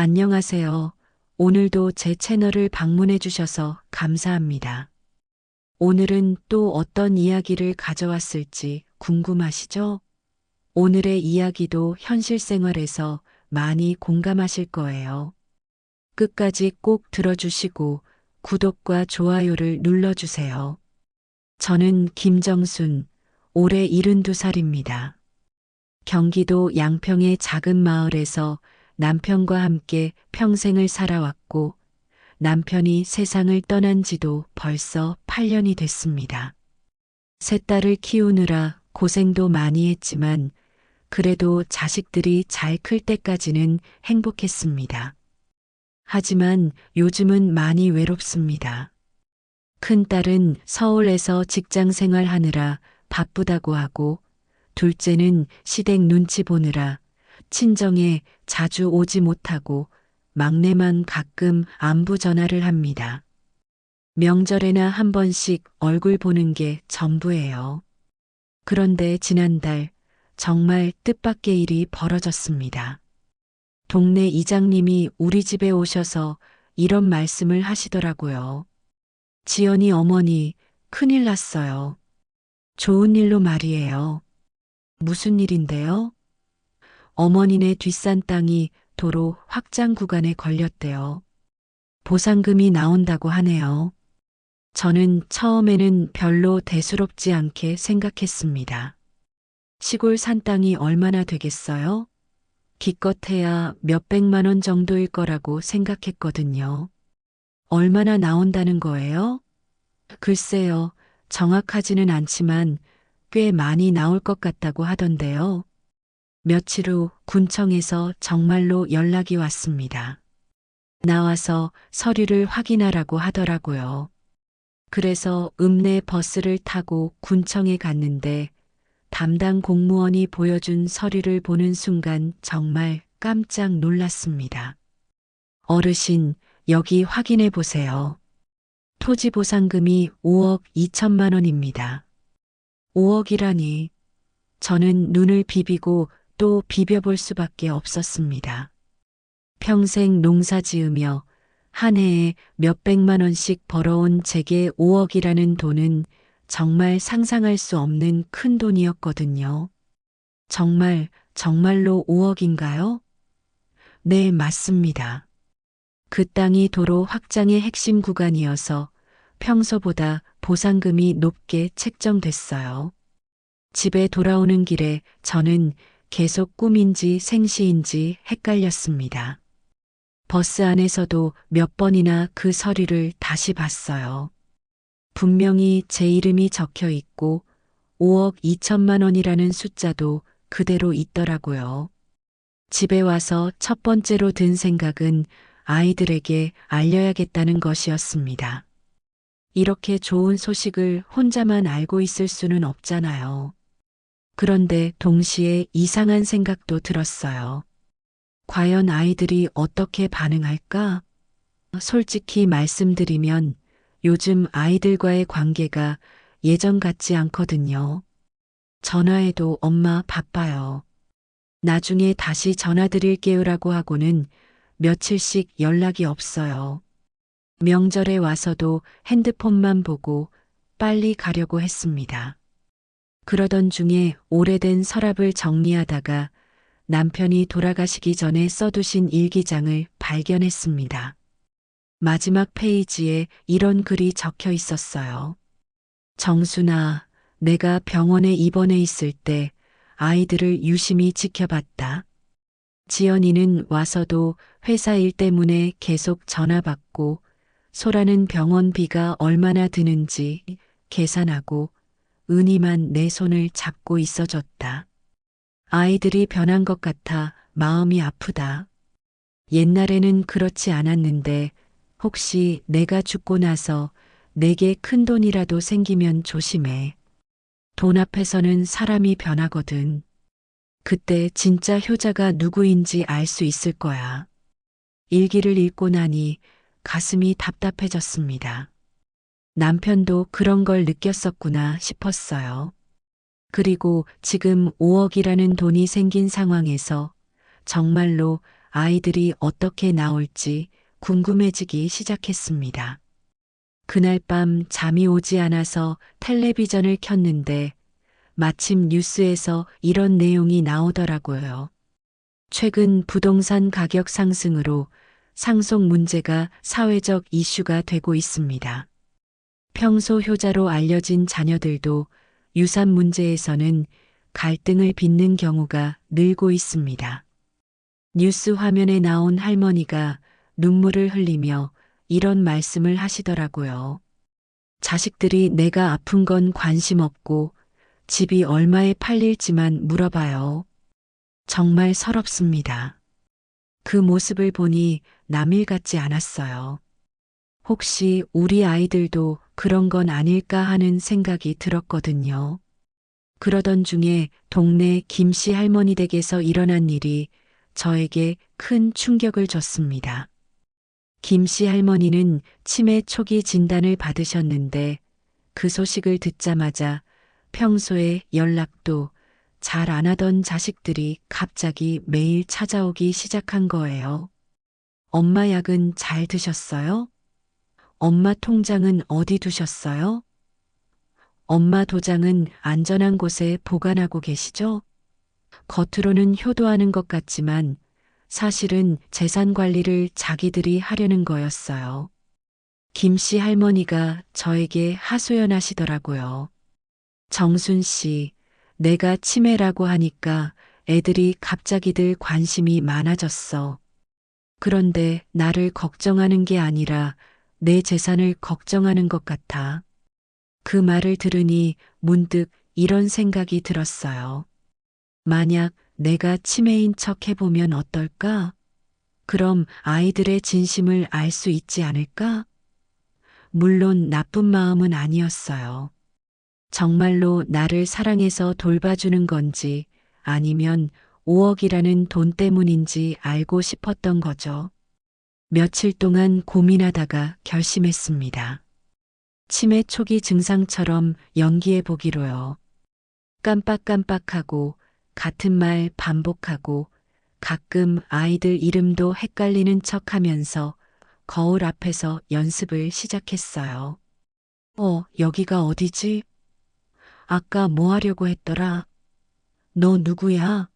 안녕하세요. 오늘도 제 채널을 방문해 주셔서 감사합니다. 오늘은 또 어떤 이야기를 가져왔을지 궁금하시죠? 오늘의 이야기도 현실 생활에서 많이 공감하실 거예요. 끝까지 꼭 들어주시고 구독과 좋아요를 눌러주세요. 저는 김정순, 올해 72살입니다. 경기도 양평의 작은 마을에서 남편과 함께 평생을 살아왔고 남편이 세상을 떠난 지도 벌써 8년이 됐습니다. 세 딸을 키우느라 고생도 많이 했지만 그래도 자식들이 잘 클 때까지는 행복했습니다. 하지만 요즘은 많이 외롭습니다. 큰딸은 서울에서 직장 생활하느라 바쁘다고 하고 둘째는 시댁 눈치 보느라 친정에 자주 오지 못하고 막내만 가끔 안부 전화를 합니다. 명절에나 한 번씩 얼굴 보는 게 전부예요. 그런데 지난달 정말 뜻밖의 일이 벌어졌습니다. 동네 이장님이 우리 집에 오셔서 이런 말씀을 하시더라고요. 지연이 어머니, 큰일 났어요. 좋은 일로 말이에요. 무슨 일인데요? 어머니네 뒷산 땅이 도로 확장 구간에 걸렸대요. 보상금이 나온다고 하네요. 저는 처음에는 별로 대수롭지 않게 생각했습니다. 시골 산 땅이 얼마나 되겠어요? 기껏해야 몇백만 원 정도일 거라고 생각했거든요. 얼마나 나온다는 거예요? 글쎄요, 정확하지는 않지만 꽤 많이 나올 것 같다고 하던데요. 며칠 후 군청에서 정말로 연락이 왔습니다. 나와서 서류를 확인하라고 하더라고요. 그래서 읍내 버스를 타고 군청에 갔는데 담당 공무원이 보여준 서류를 보는 순간 정말 깜짝 놀랐습니다. 어르신, 여기 확인해 보세요. 토지 보상금이 5억 2천만 원입니다. 5억이라니. 저는 눈을 비비고 또 비벼볼 수밖에 없었습니다. 평생 농사 지으며 한 해에 몇백만 원씩 벌어온 제게 5억이라는 돈은 정말 상상할 수 없는 큰 돈이었거든요. 정말로 5억인가요? 네, 맞습니다. 그 땅이 도로 확장의 핵심 구간이어서 평소보다 보상금이 높게 책정됐어요. 집에 돌아오는 길에 저는 계속 꿈인지 생시인지 헷갈렸습니다. 버스 안에서도 몇 번이나 그 서류를 다시 봤어요. 분명히 제 이름이 적혀 있고 5억 2천만 원이라는 숫자도 그대로 있더라고요. 집에 와서 첫 번째로 든 생각은 아이들에게 알려야겠다는 것이었습니다. 이렇게 좋은 소식을 혼자만 알고 있을 수는 없잖아요. 그런데 동시에 이상한 생각도 들었어요. 과연 아이들이 어떻게 반응할까? 솔직히 말씀드리면 요즘 아이들과의 관계가 예전 같지 않거든요. 전화해도 엄마 바빠요. 나중에 다시 전화드릴게요라고 하고는 며칠씩 연락이 없어요. 명절에 와서도 핸드폰만 보고 빨리 가려고 했습니다. 그러던 중에 오래된 서랍을 정리하다가 남편이 돌아가시기 전에 써두신 일기장을 발견했습니다. 마지막 페이지에 이런 글이 적혀 있었어요. 정순아, 내가 병원에 입원해 있을 때 아이들을 유심히 지켜봤다. 지연이는 와서도 회사 일 때문에 계속 전화 받고 소라는 병원비가 얼마나 드는지 계산하고 은희만 내 손을 잡고 있어줬다. 아이들이 변한 것 같아 마음이 아프다. 옛날에는 그렇지 않았는데 혹시 내가 죽고 나서 내게 큰 돈이라도 생기면 조심해. 돈 앞에서는 사람이 변하거든. 그때 진짜 효자가 누구인지 알 수 있을 거야. 일기를 읽고 나니 가슴이 답답해졌습니다. 남편도 그런 걸 느꼈었구나 싶었어요. 그리고 지금 5억이라는 돈이 생긴 상황에서 정말로 아이들이 어떻게 나올지 궁금해지기 시작했습니다. 그날 밤 잠이 오지 않아서 텔레비전을 켰는데 마침 뉴스에서 이런 내용이 나오더라고요. 최근 부동산 가격 상승으로 상속 문제가 사회적 이슈가 되고 있습니다. 평소 효자로 알려진 자녀들도 유산 문제에서는 갈등을 빚는 경우가 늘고 있습니다. 뉴스 화면에 나온 할머니가 눈물을 흘리며 이런 말씀을 하시더라고요. 자식들이 내가 아픈 건 관심 없고 집이 얼마에 팔릴지만 물어봐요. 정말 서럽습니다. 그 모습을 보니 남일 같지 않았어요. 혹시 우리 아이들도 그런 건 아닐까 하는 생각이 들었거든요. 그러던 중에 동네 김씨 할머니 댁에서 일어난 일이 저에게 큰 충격을 줬습니다. 김씨 할머니는 치매 초기 진단을 받으셨는데 그 소식을 듣자마자 평소에 연락도 잘 안 하던 자식들이 갑자기 매일 찾아오기 시작한 거예요. 엄마 약은 잘 드셨어요? 엄마 통장은 어디 두셨어요? 엄마 도장은 안전한 곳에 보관하고 계시죠? 겉으로는 효도하는 것 같지만 사실은 재산 관리를 자기들이 하려는 거였어요. 김씨 할머니가 저에게 하소연하시더라고요. 정순 씨, 내가 치매라고 하니까 애들이 갑자기들 관심이 많아졌어. 그런데 나를 걱정하는 게 아니라 내 재산을 걱정하는 것 같아. 그 말을 들으니 문득 이런 생각이 들었어요. 만약 내가 치매인 척 해보면 어떨까? 그럼 아이들의 진심을 알 수 있지 않을까? 물론 나쁜 마음은 아니었어요. 정말로 나를 사랑해서 돌봐주는 건지 아니면 5억이라는 돈 때문인지 알고 싶었던 거죠. 며칠 동안 고민하다가 결심했습니다. 치매 초기 증상처럼 연기해 보기로요. 깜빡깜빡하고 같은 말 반복하고 가끔 아이들 이름도 헷갈리는 척 하면서 거울 앞에서 연습을 시작했어요. 여기가 어디지? 아까 뭐 하려고 했더라? 너 누구야?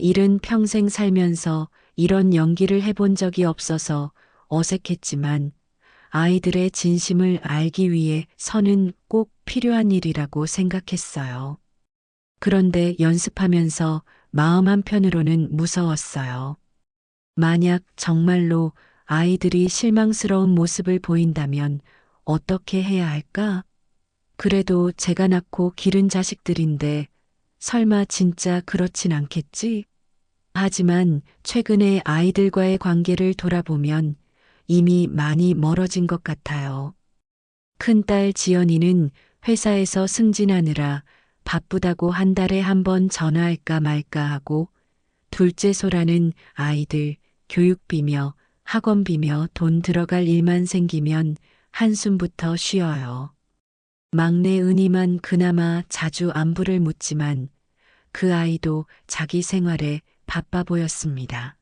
일은 평생 살면서 이런 연기를 해본 적이 없어서 어색했지만 아이들의 진심을 알기 위해 선은 꼭 필요한 일이라고 생각했어요. 그런데 연습하면서 마음 한편으로는 무서웠어요. 만약 정말로 아이들이 실망스러운 모습을 보인다면 어떻게 해야 할까? 그래도 제가 낳고 기른 자식들인데 설마 진짜 그렇진 않겠지? 하지만 최근에 아이들과의 관계를 돌아보면 이미 많이 멀어진 것 같아요. 큰딸 지연이는 회사에서 승진하느라 바쁘다고 한 달에 한 번 전화할까 말까 하고 둘째 소라는 아이들 교육비며 학원비며 돈 들어갈 일만 생기면 한숨부터 쉬어요. 막내 은희만 그나마 자주 안부를 묻지만 그 아이도 자기 생활에 바빠 보였습니다.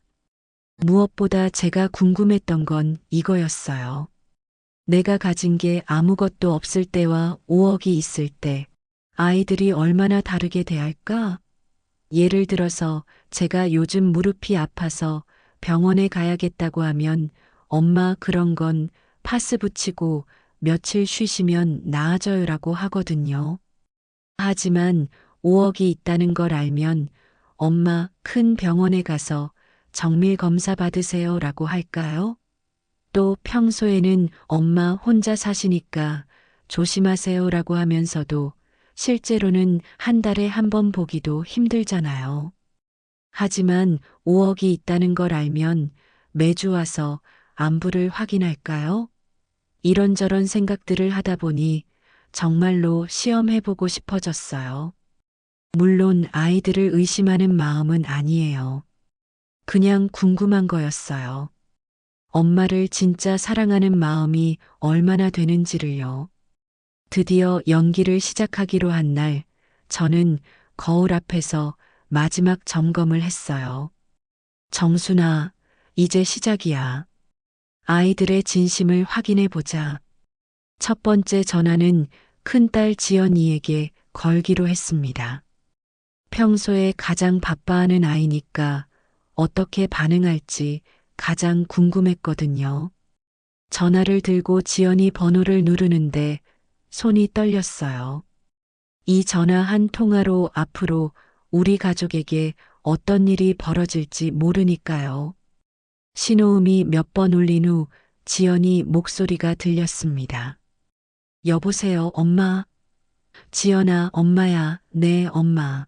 무엇보다 제가 궁금했던 건 이거였어요. 내가 가진 게 아무것도 없을 때와 5억이 있을 때 아이들이 얼마나 다르게 대할까? 예를 들어서 제가 요즘 무릎이 아파서 병원에 가야겠다고 하면 엄마 그런 건 파스 붙이고 며칠 쉬시면 나아져요라고 하거든요. 하지만 5억이 있다는 걸 알면 엄마 큰 병원에 가서 정밀 검사 받으세요라고 할까요? 또 평소에는 엄마 혼자 사시니까 조심하세요라고 하면서도 실제로는 한 달에 한 번 보기도 힘들잖아요. 하지만 5억이 있다는 걸 알면 매주 와서 안부를 확인할까요? 이런저런 생각들을 하다 보니 정말로 시험해보고 싶어졌어요. 물론 아이들을 의심하는 마음은 아니에요. 그냥 궁금한 거였어요. 엄마를 진짜 사랑하는 마음이 얼마나 되는지를요. 드디어 연기를 시작하기로 한 날, 저는 거울 앞에서 마지막 점검을 했어요. 정순아, 이제 시작이야. 아이들의 진심을 확인해 보자. 첫 번째 전화는 큰딸 지연이에게 걸기로 했습니다. 평소에 가장 바빠하는 아이니까 어떻게 반응할지 가장 궁금했거든요. 전화를 들고 지연이 번호를 누르는데 손이 떨렸어요. 이 전화 한 통화로 앞으로 우리 가족에게 어떤 일이 벌어질지 모르니까요. 신호음이 몇 번 울린 후 지연이 목소리가 들렸습니다. 여보세요, 엄마. 지연아, 엄마야. 네, 엄마.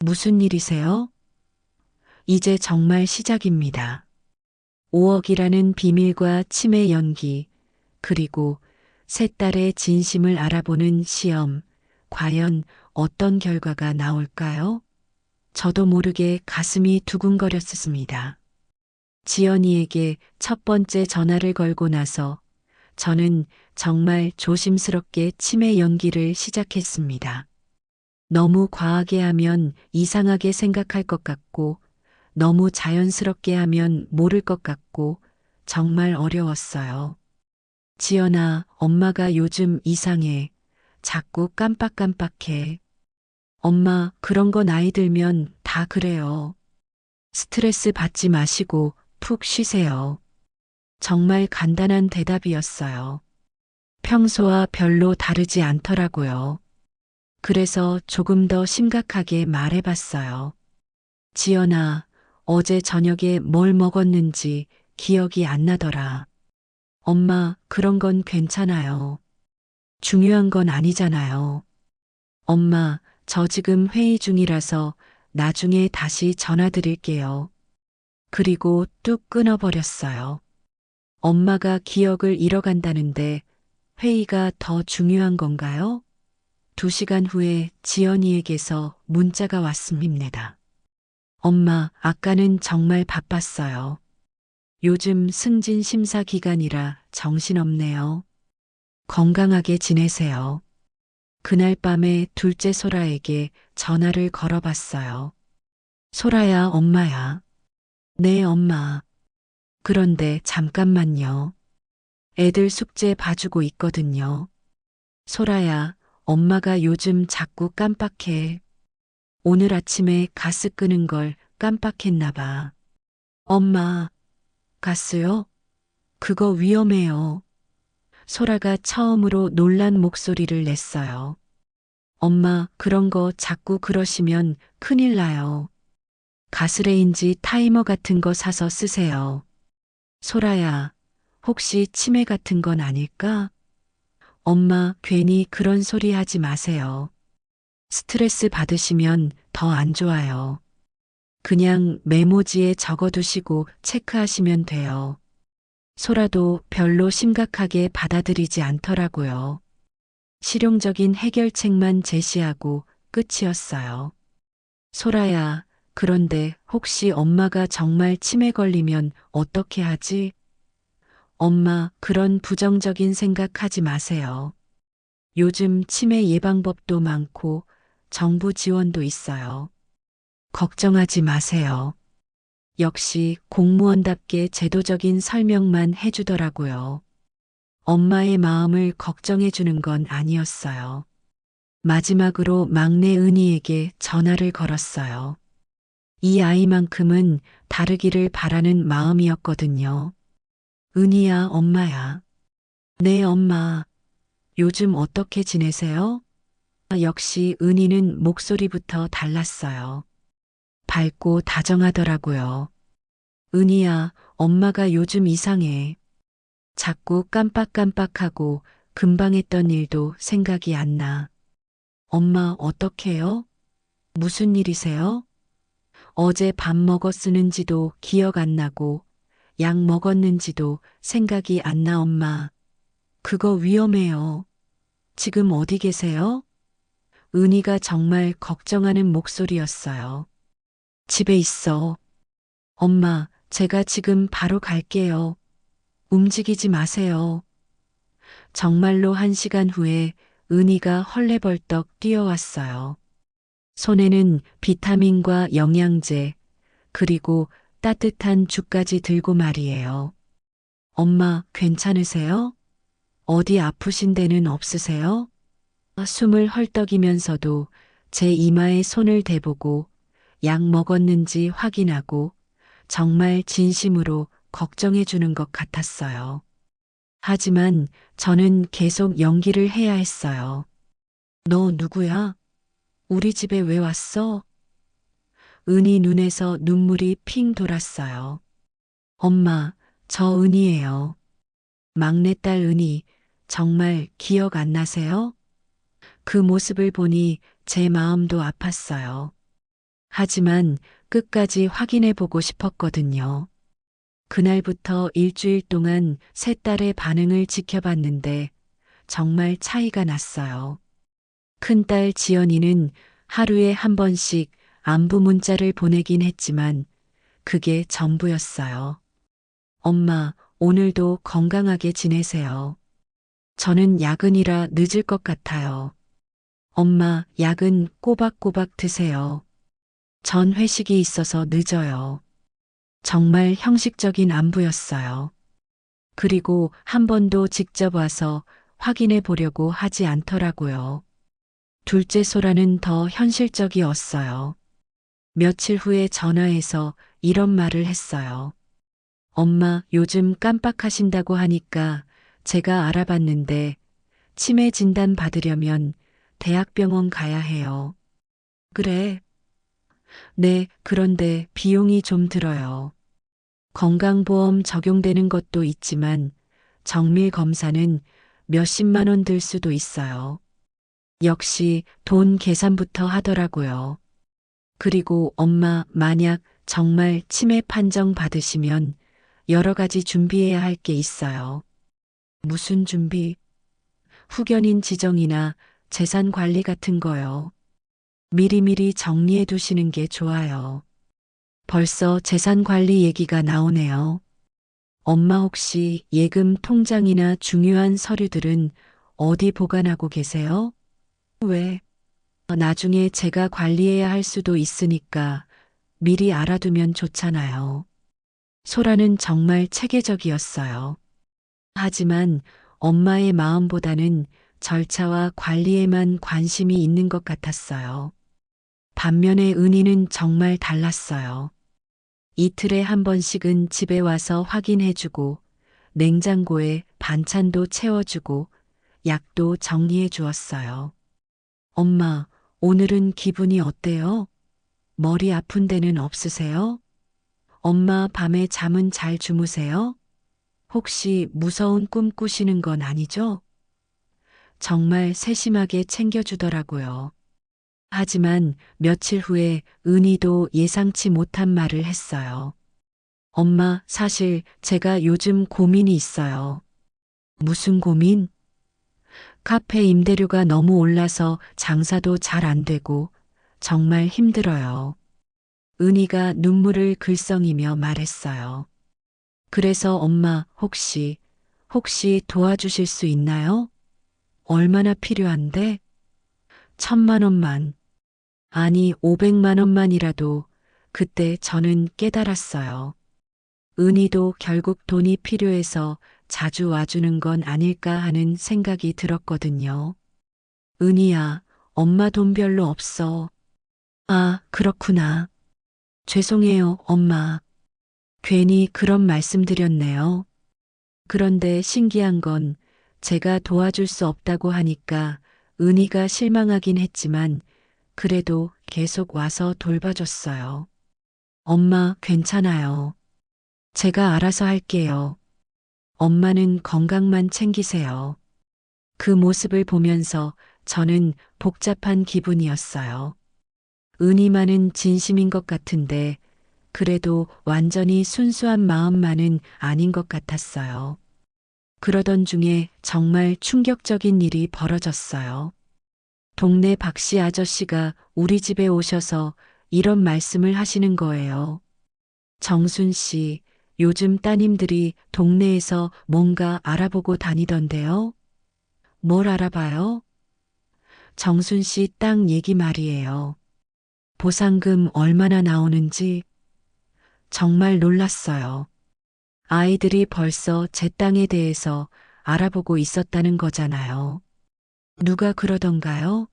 무슨 일이세요? 이제 정말 시작입니다. 5억이라는 비밀과 치매 연기, 그리고 세 딸의 진심을 알아보는 시험. 과연 어떤 결과가 나올까요? 저도 모르게 가슴이 두근거렸습니다. 지연이에게 첫 번째 전화를 걸고 나서 저는 정말 조심스럽게 치매 연기를 시작했습니다. 너무 과하게 하면 이상하게 생각할 것 같고, 너무 자연스럽게 하면 모를 것 같고, 정말 어려웠어요. 지연아, 엄마가 요즘 이상해. 자꾸 깜빡깜빡해. 엄마, 그런 거 나이 들면 다 그래요. 스트레스 받지 마시고 푹 쉬세요. 정말 간단한 대답이었어요. 평소와 별로 다르지 않더라고요. 그래서 조금 더 심각하게 말해봤어요. 지연아, 어제 저녁에 뭘 먹었는지 기억이 안 나더라. 엄마, 그런 건 괜찮아요. 중요한 건 아니잖아요. 엄마, 저 지금 회의 중이라서 나중에 다시 전화 드릴게요. 그리고 뚝 끊어버렸어요. 엄마가 기억을 잃어간다는데 회의가 더 중요한 건가요? 2시간 후에 지연이에게서 문자가 왔습니다. 엄마, 아까는 정말 바빴어요. 요즘 승진 심사 기간이라 정신없네요. 건강하게 지내세요. 그날 밤에 둘째 소라에게 전화를 걸어봤어요. 소라야, 엄마야. 네, 엄마. 그런데 잠깐만요. 애들 숙제 봐주고 있거든요. 소라야, 엄마가 요즘 자꾸 깜빡해. 오늘 아침에 가스 끄는 걸 깜빡했나 봐. 엄마, 가스요? 그거 위험해요. 소라가 처음으로 놀란 목소리를 냈어요. 엄마, 그런 거 자꾸 그러시면 큰일 나요. 가스레인지 타이머 같은 거 사서 쓰세요. 소라야, 혹시 치매 같은 건 아닐까? 엄마, 괜히 그런 소리 하지 마세요. 스트레스 받으시면 더 안 좋아요. 그냥 메모지에 적어두시고 체크하시면 돼요. 소라도 별로 심각하게 받아들이지 않더라고요. 실용적인 해결책만 제시하고 끝이었어요. 소라야, 그런데 혹시 엄마가 정말 치매 걸리면 어떻게 하지? 엄마, 그런 부정적인 생각하지 마세요. 요즘 치매 예방법도 많고 정부 지원도 있어요. 걱정하지 마세요. 역시 공무원답게 제도적인 설명만 해주더라고요. 엄마의 마음을 걱정해주는 건 아니었어요. 마지막으로 막내 은희에게 전화를 걸었어요. 이 아이만큼은 다르기를 바라는 마음이었거든요. 은희야, 엄마야. 네, 엄마. 요즘 어떻게 지내세요? 역시 은희는 목소리부터 달랐어요. 밝고 다정하더라고요. 은희야, 엄마가 요즘 이상해. 자꾸 깜빡깜빡하고 금방 했던 일도 생각이 안 나. 엄마, 어떡해요? 무슨 일이세요? 어제 밥 먹었는지도 기억 안 나고 약 먹었는지도 생각이 안 나, 엄마. 그거 위험해요. 지금 어디 계세요? 은희가 정말 걱정하는 목소리였어요. 집에 있어. 엄마, 제가 지금 바로 갈게요. 움직이지 마세요. 정말로 1시간 후에 은희가 헐레벌떡 뛰어왔어요. 손에는 비타민과 영양제, 그리고 따뜻한 죽까지 들고 말이에요. 엄마, 괜찮으세요? 어디 아프신 데는 없으세요? 숨을 헐떡이면서도 제 이마에 손을 대보고 약 먹었는지 확인하고 정말 진심으로 걱정해 주는 것 같았어요. 하지만 저는 계속 연기를 해야 했어요. 너 누구야? 우리 집에 왜 왔어? 은희 눈에서 눈물이 핑 돌았어요. 엄마, 저 은희예요. 막내딸 은희, 정말 기억 안 나세요? 그 모습을 보니 제 마음도 아팠어요. 하지만 끝까지 확인해 보고 싶었거든요. 그날부터 일주일 동안 세 딸의 반응을 지켜봤는데 정말 차이가 났어요. 큰딸 지연이는 하루에 한 번씩 안부 문자를 보내긴 했지만 그게 전부였어요. 엄마, 오늘도 건강하게 지내세요. 저는 야근이라 늦을 것 같아요. 엄마, 약은 꼬박꼬박 드세요. 전 회식이 있어서 늦어요. 정말 형식적인 안부였어요. 그리고 한 번도 직접 와서 확인해 보려고 하지 않더라고요. 둘째 소라는 더 현실적이었어요. 며칠 후에 전화해서 이런 말을 했어요. 엄마, 요즘 깜빡하신다고 하니까 제가 알아봤는데 치매 진단 받으려면 대학병원 가야 해요. 그래. 네, 그런데 비용이 좀 들어요. 건강보험 적용되는 것도 있지만 정밀 검사는 몇십만 원 들 수도 있어요. 역시 돈 계산부터 하더라고요. 그리고 엄마, 만약 정말 치매 판정 받으시면 여러 가지 준비해야 할 게 있어요. 무슨 준비? 후견인 지정이나 재산 관리 같은 거요. 미리미리 정리해 두시는 게 좋아요. 벌써 재산 관리 얘기가 나오네요. 엄마 혹시 예금 통장이나 중요한 서류들은 어디 보관하고 계세요? 왜? 나중에 제가 관리해야 할 수도 있으니까 미리 알아두면 좋잖아요. 소라는 정말 체계적이었어요. 하지만 엄마의 마음보다는 절차와 관리에만 관심이 있는 것 같았어요. 반면에 은희는 정말 달랐어요. 이틀에 한 번씩은 집에 와서 확인해주고 냉장고에 반찬도 채워주고 약도 정리해 주었어요. 엄마, 오늘은 기분이 어때요? 머리 아픈 데는 없으세요? 엄마 밤에 잠은 잘 주무세요? 혹시 무서운 꿈 꾸시는 건 아니죠? 정말 세심하게 챙겨주더라고요. 하지만 며칠 후에 은희도 예상치 못한 말을 했어요. 엄마, 사실 제가 요즘 고민이 있어요. 무슨 고민? 카페 임대료가 너무 올라서 장사도 잘 안 되고 정말 힘들어요. 은희가 눈물을 글썽이며 말했어요. 그래서 엄마, 혹시 도와주실 수 있나요? 얼마나 필요한데? 1,000만 원만. 아니, 500만 원만이라도. 그때 저는 깨달았어요. 은희도 결국 돈이 필요해서 자주 와주는 건 아닐까 하는 생각이 들었거든요. 은희야, 엄마 돈 별로 없어. 아, 그렇구나. 죄송해요, 엄마. 괜히 그런 말씀 드렸네요. 그런데 신기한 건 제가 도와줄 수 없다고 하니까 은희가 실망하긴 했지만 그래도 계속 와서 돌봐줬어요. 엄마, 괜찮아요. 제가 알아서 할게요. 엄마는 건강만 챙기세요. 그 모습을 보면서 저는 복잡한 기분이었어요. 은희만은 진심인 것 같은데 그래도 완전히 순수한 마음만은 아닌 것 같았어요. 그러던 중에 정말 충격적인 일이 벌어졌어요. 동네 박씨 아저씨가 우리 집에 오셔서 이런 말씀을 하시는 거예요. 정순 씨, 요즘 따님들이 동네에서 뭔가 알아보고 다니던데요? 뭘 알아봐요? 정순 씨 땅 얘기 말이에요. 보상금 얼마나 나오는지, 정말 놀랐어요. 아이들이 벌써 제 땅에 대해서 알아보고 있었다는 거잖아요. 누가 그러던가요?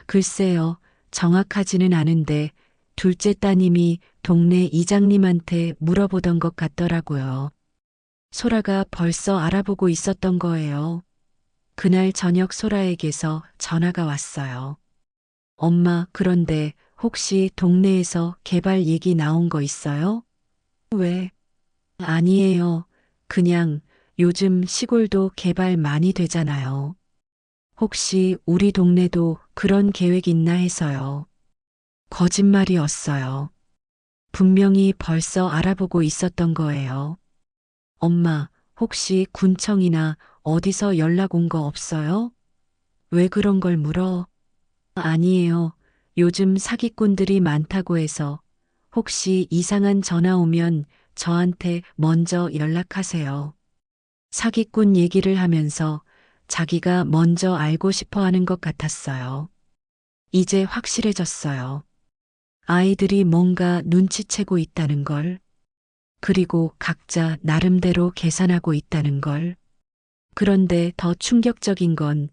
글쎄요, 정확하지는 않은데 둘째 따님이 동네 이장님한테 물어보던 것 같더라고요. 소라가 벌써 알아보고 있었던 거예요. 그날 저녁 소라에게서 전화가 왔어요. 엄마, 그런데 혹시 동네에서 개발 얘기 나온 거 있어요? 왜? 아니에요. 그냥 요즘 시골도 개발 많이 되잖아요. 혹시 우리 동네도 그런 계획 있나 해서요. 거짓말이었어요. 분명히 벌써 알아보고 있었던 거예요. 엄마, 혹시 군청이나 어디서 연락 온 거 없어요? 왜 그런 걸 물어? 아니에요. 요즘 사기꾼들이 많다고 해서 혹시 이상한 전화 오면 저한테 먼저 연락하세요. 사기꾼 얘기를 하면서 자기가 먼저 알고 싶어 하는 것 같았어요. 이제 확실해졌어요. 아이들이 뭔가 눈치채고 있다는 걸, 그리고 각자 나름대로 계산하고 있다는 걸. 그런데 더 충격적인 건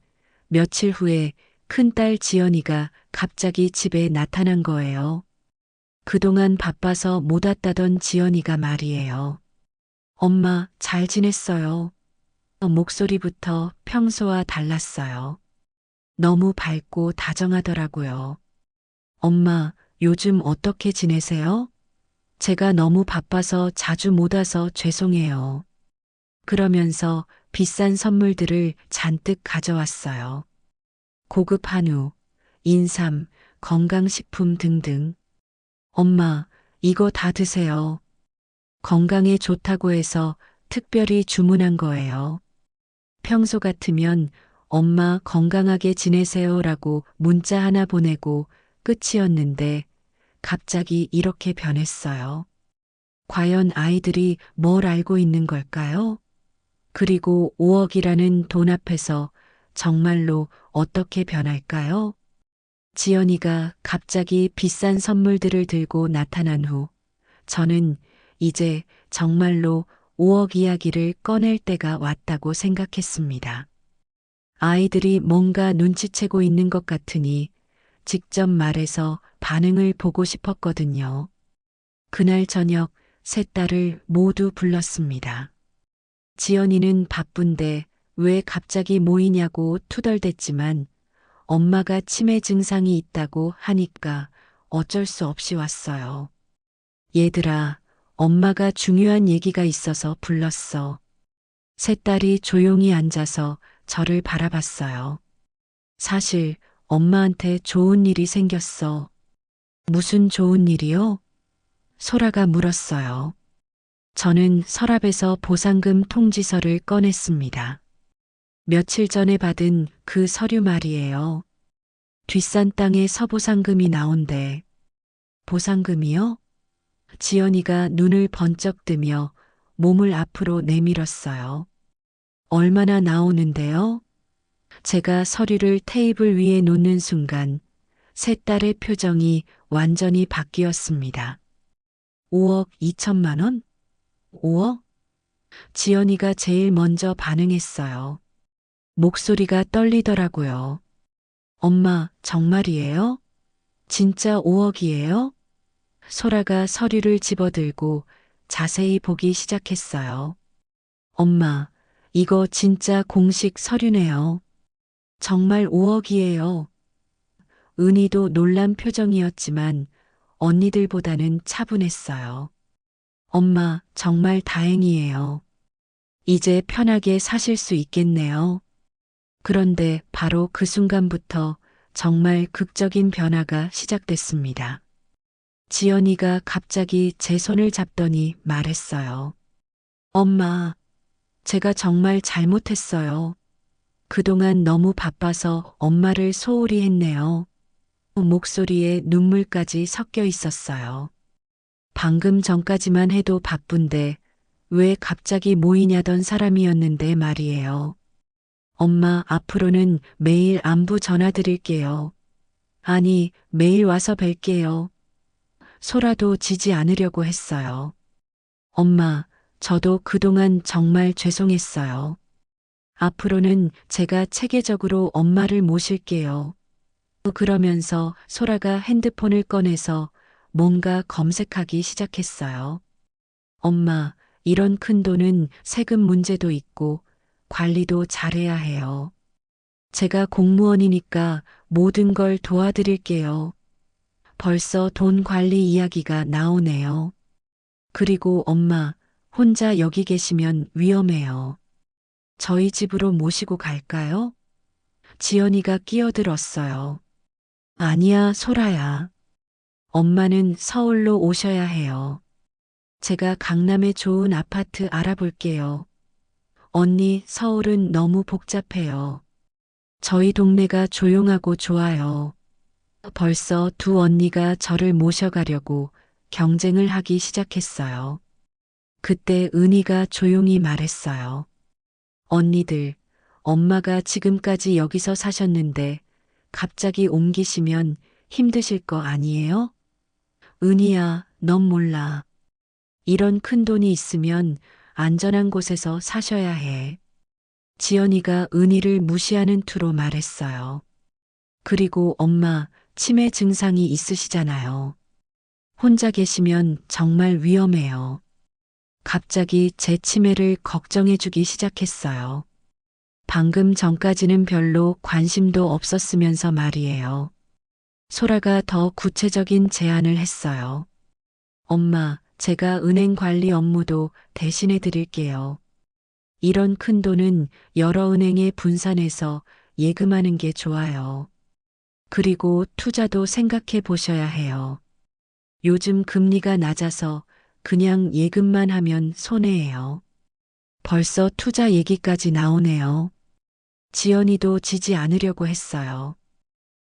며칠 후에 큰딸 지연이가 갑자기 집에 나타난 거예요. 그동안 바빠서 못 왔다던 지연이가 말이에요. 엄마, 잘 지냈어요. 목소리부터 평소와 달랐어요. 너무 밝고 다정하더라고요. 엄마, 요즘 어떻게 지내세요? 제가 너무 바빠서 자주 못 와서 죄송해요. 그러면서 비싼 선물들을 잔뜩 가져왔어요. 고급 한우, 인삼, 건강식품 등등. 엄마, 이거 다 드세요. 건강에 좋다고 해서 특별히 주문한 거예요. 평소 같으면 엄마 건강하게 지내세요라고 문자 하나 보내고 끝이었는데 갑자기 이렇게 변했어요. 과연 아이들이 뭘 알고 있는 걸까요? 그리고 5억이라는 돈 앞에서 정말로 어떻게 변할까요? 지연이가 갑자기 비싼 선물들을 들고 나타난 후 저는 이제 정말로 5억 이야기를 꺼낼 때가 왔다고 생각했습니다. 아이들이 뭔가 눈치채고 있는 것 같으니 직접 말해서 반응을 보고 싶었거든요. 그날 저녁 세 딸을 모두 불렀습니다. 지연이는 바쁜데 왜 갑자기 모이냐고 투덜댔지만 엄마가 치매 증상이 있다고 하니까 어쩔 수 없이 왔어요. 얘들아, 엄마가 중요한 얘기가 있어서 불렀어. 세 딸이 조용히 앉아서 저를 바라봤어요. 사실 엄마한테 좋은 일이 생겼어. 무슨 좋은 일이요? 소라가 물었어요. 저는 서랍에서 보상금 통지서를 꺼냈습니다. 며칠 전에 받은 그 서류 말이에요. 뒷산 땅에 서보상금이 나온대. 보상금이요? 지연이가 눈을 번쩍 뜨며 몸을 앞으로 내밀었어요. 얼마나 나오는데요? 제가 서류를 테이블 위에 놓는 순간 세 딸의 표정이 완전히 바뀌었습니다. 5억 2천만 원? 5억? 지연이가 제일 먼저 반응했어요. 목소리가 떨리더라고요. 엄마, 정말이에요? 진짜 5억이에요? 소라가 서류를 집어들고 자세히 보기 시작했어요. 엄마, 이거 진짜 공식 서류네요. 정말 5억이에요. 은희도 놀란 표정이었지만 언니들보다는 차분했어요. 엄마, 정말 다행이에요. 이제 편하게 사실 수 있겠네요. 그런데 바로 그 순간부터 정말 극적인 변화가 시작됐습니다. 지연이가 갑자기 제 손을 잡더니 말했어요. 엄마, 제가 정말 잘못했어요. 그동안 너무 바빠서 엄마를 소홀히 했네요. 목소리에 눈물까지 섞여 있었어요. 방금 전까지만 해도 바쁜데 왜 갑자기 모이냐던 사람이었는데 말이에요. 엄마, 앞으로는 매일 안부 전화 드릴게요. 아니, 매일 와서 뵐게요. 소라도 지지 않으려고 했어요. 엄마, 저도 그동안 정말 죄송했어요. 앞으로는 제가 체계적으로 엄마를 모실게요. 그러면서 소라가 핸드폰을 꺼내서 뭔가 검색하기 시작했어요. 엄마, 이런 큰 돈은 세금 문제도 있고 관리도 잘해야 해요. 제가 공무원이니까 모든 걸 도와드릴게요. 벌써 돈 관리 이야기가 나오네요. 그리고 엄마, 혼자 여기 계시면 위험해요. 저희 집으로 모시고 갈까요? 지연이가 끼어들었어요. 아니야, 소라야. 엄마는 서울로 오셔야 해요. 제가 강남에 좋은 아파트 알아볼게요. 언니, 서울은 너무 복잡해요. 저희 동네가 조용하고 좋아요. 벌써 두 언니가 저를 모셔가려고 경쟁을 하기 시작했어요. 그때 은희가 조용히 말했어요. 언니들, 엄마가 지금까지 여기서 사셨는데 갑자기 옮기시면 힘드실 거 아니에요? 은희야, 넌 몰라. 이런 큰 돈이 있으면 안전한 곳에서 사셔야 해. 지연이가 은희를 무시하는 투로 말했어요. 그리고 엄마, 치매 증상이 있으시잖아요. 혼자 계시면 정말 위험해요. 갑자기 제 치매를 걱정해주기 시작했어요. 방금 전까지는 별로 관심도 없었으면서 말이에요. 소라가 더 구체적인 제안을 했어요. 엄마, 제가 은행 관리 업무도 대신해 드릴게요. 이런 큰 돈은 여러 은행에 분산해서 예금하는 게 좋아요. 그리고 투자도 생각해 보셔야 해요. 요즘 금리가 낮아서 그냥 예금만 하면 손해예요. 벌써 투자 얘기까지 나오네요. 지연이도 지지 않으려고 했어요.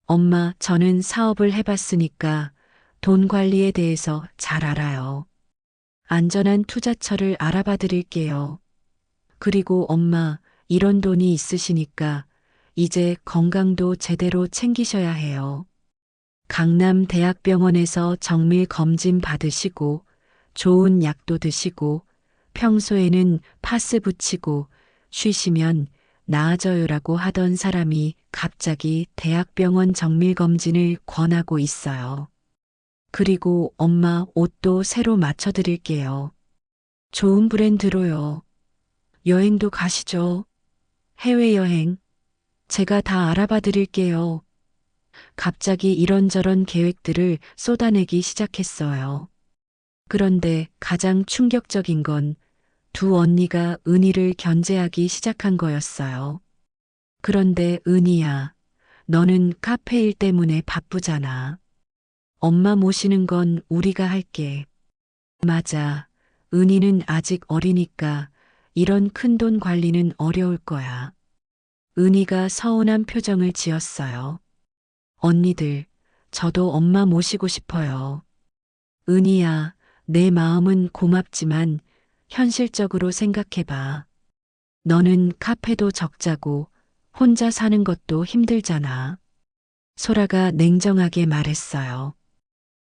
엄마, 저는 사업을 해봤으니까 돈 관리에 대해서 잘 알아요. 안전한 투자처를 알아봐 드릴게요. 그리고 엄마, 이런 돈이 있으시니까 이제 건강도 제대로 챙기셔야 해요. 강남 대학병원에서 정밀 검진 받으시고 좋은 약도 드시고 평소에는 파스 붙이고 쉬시면 나아져요라고 하던 사람이 갑자기 대학병원 정밀검진을 권하고 있어요. 그리고 엄마 옷도 새로 맞춰드릴게요. 좋은 브랜드로요. 여행도 가시죠. 해외여행. 제가 다 알아봐 드릴게요. 갑자기 이런저런 계획들을 쏟아내기 시작했어요. 그런데 가장 충격적인 건 두 언니가 은희를 견제하기 시작한 거였어요. 그런데 은희야, 너는 카페 일 때문에 바쁘잖아. 엄마 모시는 건 우리가 할게. 맞아. 은희는 아직 어리니까 이런 큰돈 관리는 어려울 거야. 은희가 서운한 표정을 지었어요. 언니들, 저도 엄마 모시고 싶어요. 은희야, 내 마음은 고맙지만 현실적으로 생각해봐. 너는 카페도 적자고 혼자 사는 것도 힘들잖아. 소라가 냉정하게 말했어요.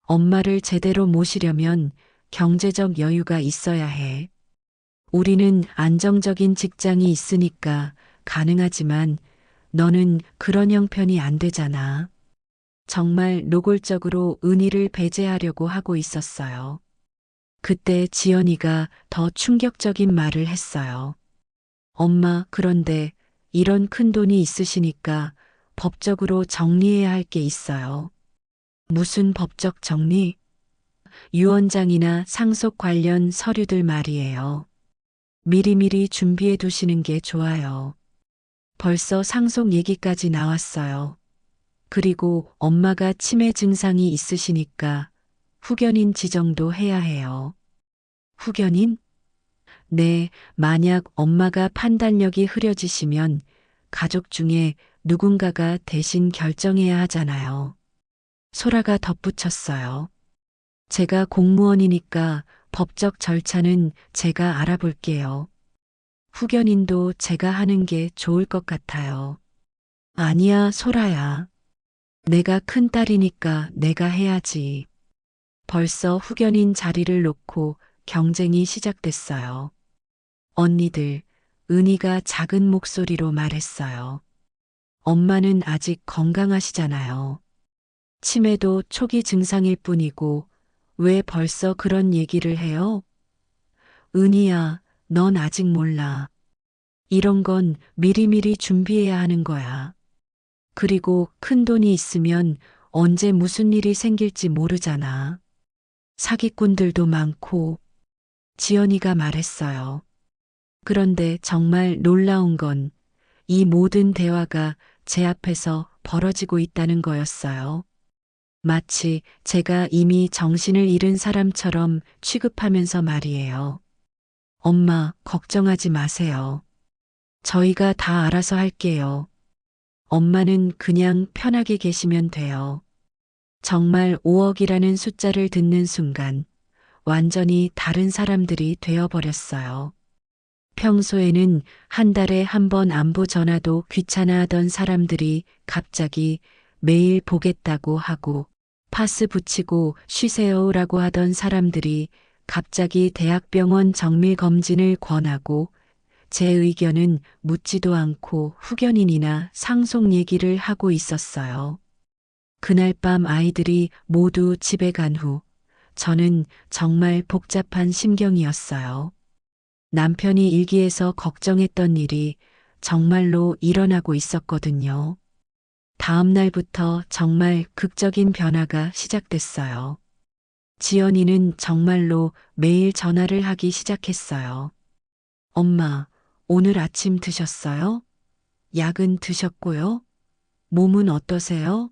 엄마를 제대로 모시려면 경제적 여유가 있어야 해. 우리는 안정적인 직장이 있으니까 가능하지만 너는 그런 형편이 안 되잖아. 정말 노골적으로 은희를 배제하려고 하고 있었어요. 그때 지연이가 더 충격적인 말을 했어요. 엄마, 그런데 이런 큰 돈이 있으시니까 법적으로 정리해야 할 게 있어요. 무슨 법적 정리? 유언장이나 상속 관련 서류들 말이에요. 미리미리 준비해 두시는 게 좋아요. 벌써 상속 얘기까지 나왔어요. 그리고 엄마가 치매 증상이 있으시니까 후견인 지정도 해야 해요. 후견인? 네, 만약 엄마가 판단력이 흐려지시면 가족 중에 누군가가 대신 결정해야 하잖아요. 소라가 덧붙였어요. 제가 공무원이니까 법적 절차는 제가 알아볼게요. 후견인도 제가 하는 게 좋을 것 같아요. 아니야, 소라야. 내가 큰딸이니까 내가 해야지. 벌써 후견인 자리를 놓고 경쟁이 시작됐어요. 언니들, 은희가 작은 목소리로 말했어요. 엄마는 아직 건강하시잖아요. 치매도 초기 증상일 뿐이고 왜 벌써 그런 얘기를 해요? 은희야, 넌 아직 몰라. 이런 건 미리미리 준비해야 하는 거야. 그리고 큰 돈이 있으면 언제 무슨 일이 생길지 모르잖아. 사기꾼들도 많고, 지연이가 말했어요. 그런데 정말 놀라운 건 이 모든 대화가 제 앞에서 벌어지고 있다는 거였어요. 마치 제가 이미 정신을 잃은 사람처럼 취급하면서 말이에요. 엄마, 걱정하지 마세요. 저희가 다 알아서 할게요. 엄마는 그냥 편하게 계시면 돼요. 정말 5억이라는 숫자를 듣는 순간 완전히 다른 사람들이 되어버렸어요. 평소에는 한 달에 한 번 안부 전화도 귀찮아하던 사람들이 갑자기 매일 보겠다고 하고 파스 붙이고 쉬세요라고 하던 사람들이 갑자기 대학병원 정밀 검진을 권하고 제 의견은 묻지도 않고 후견인이나 상속 얘기를 하고 있었어요. 그날 밤 아이들이 모두 집에 간 후 저는 정말 복잡한 심경이었어요. 남편이 일기에서 걱정했던 일이 정말로 일어나고 있었거든요. 다음 날부터 정말 극적인 변화가 시작됐어요. 지연이는 정말로 매일 전화를 하기 시작했어요. 엄마, 오늘 아침 드셨어요? 약은 드셨고요? 몸은 어떠세요?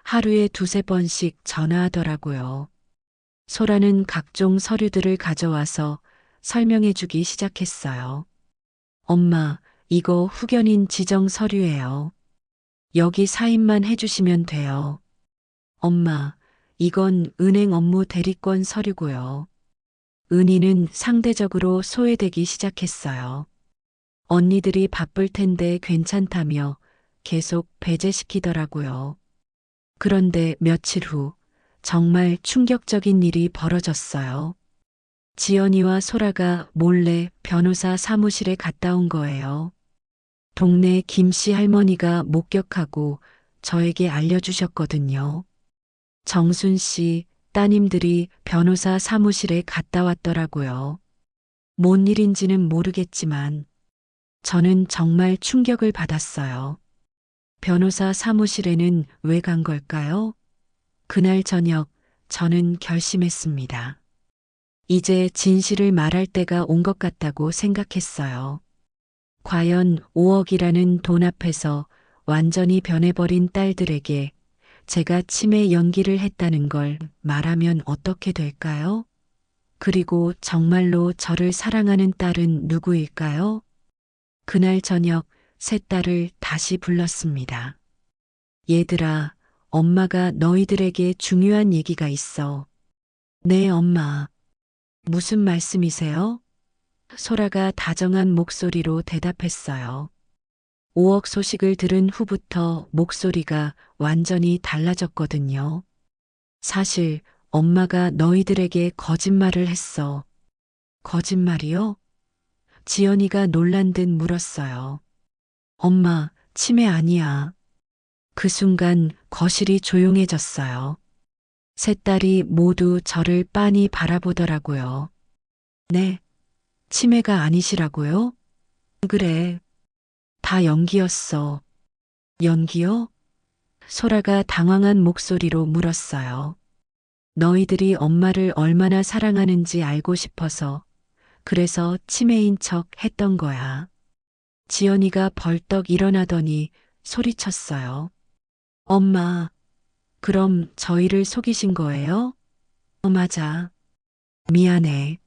하루에 두세 번씩 전화하더라고요. 소라는 각종 서류들을 가져와서 설명해 주기 시작했어요. 엄마, 이거 후견인 지정 서류예요. 여기 사인만 해주시면 돼요. 엄마, 이건 은행 업무 대리권 서류고요. 은희는 상대적으로 소외되기 시작했어요. 언니들이 바쁠 텐데 괜찮다며 계속 배제시키더라고요. 그런데 며칠 후 정말 충격적인 일이 벌어졌어요. 지연이와 소라가 몰래 변호사 사무실에 갔다 온 거예요. 동네 김씨 할머니가 목격하고 저에게 알려주셨거든요. 정순 씨 따님들이 변호사 사무실에 갔다 왔더라고요. 뭔 일인지는 모르겠지만 저는 정말 충격을 받았어요. 변호사 사무실에는 왜 간 걸까요? 그날 저녁 저는 결심했습니다. 이제 진실을 말할 때가 온 것 같다고 생각했어요. 과연 5억이라는 돈 앞에서 완전히 변해버린 딸들에게 제가 치매 연기를 했다는 걸 말하면 어떻게 될까요? 그리고 정말로 저를 사랑하는 딸은 누구일까요? 그날 저녁 세 딸을 다시 불렀습니다. 얘들아, 엄마가 너희들에게 중요한 얘기가 있어. 네, 엄마. 무슨 말씀이세요? 소라가 다정한 목소리로 대답했어요. 5억 소식을 들은 후부터 목소리가 완전히 달라졌거든요. 사실 엄마가 너희들에게 거짓말을 했어. 거짓말이요? 지연이가 놀란 듯 물었어요. 엄마, 치매 아니야. 그 순간 거실이 조용해졌어요. 세 딸이 모두 저를 빤히 바라보더라고요. 네, 치매가 아니시라고요? 그래, 다 연기였어. 연기요? 소라가 당황한 목소리로 물었어요. 너희들이 엄마를 얼마나 사랑하는지 알고 싶어서 그래서 치매인 척 했던 거야. 지연이가 벌떡 일어나더니 소리쳤어요. 엄마, 그럼 저희를 속이신 거예요? 맞아. 미안해.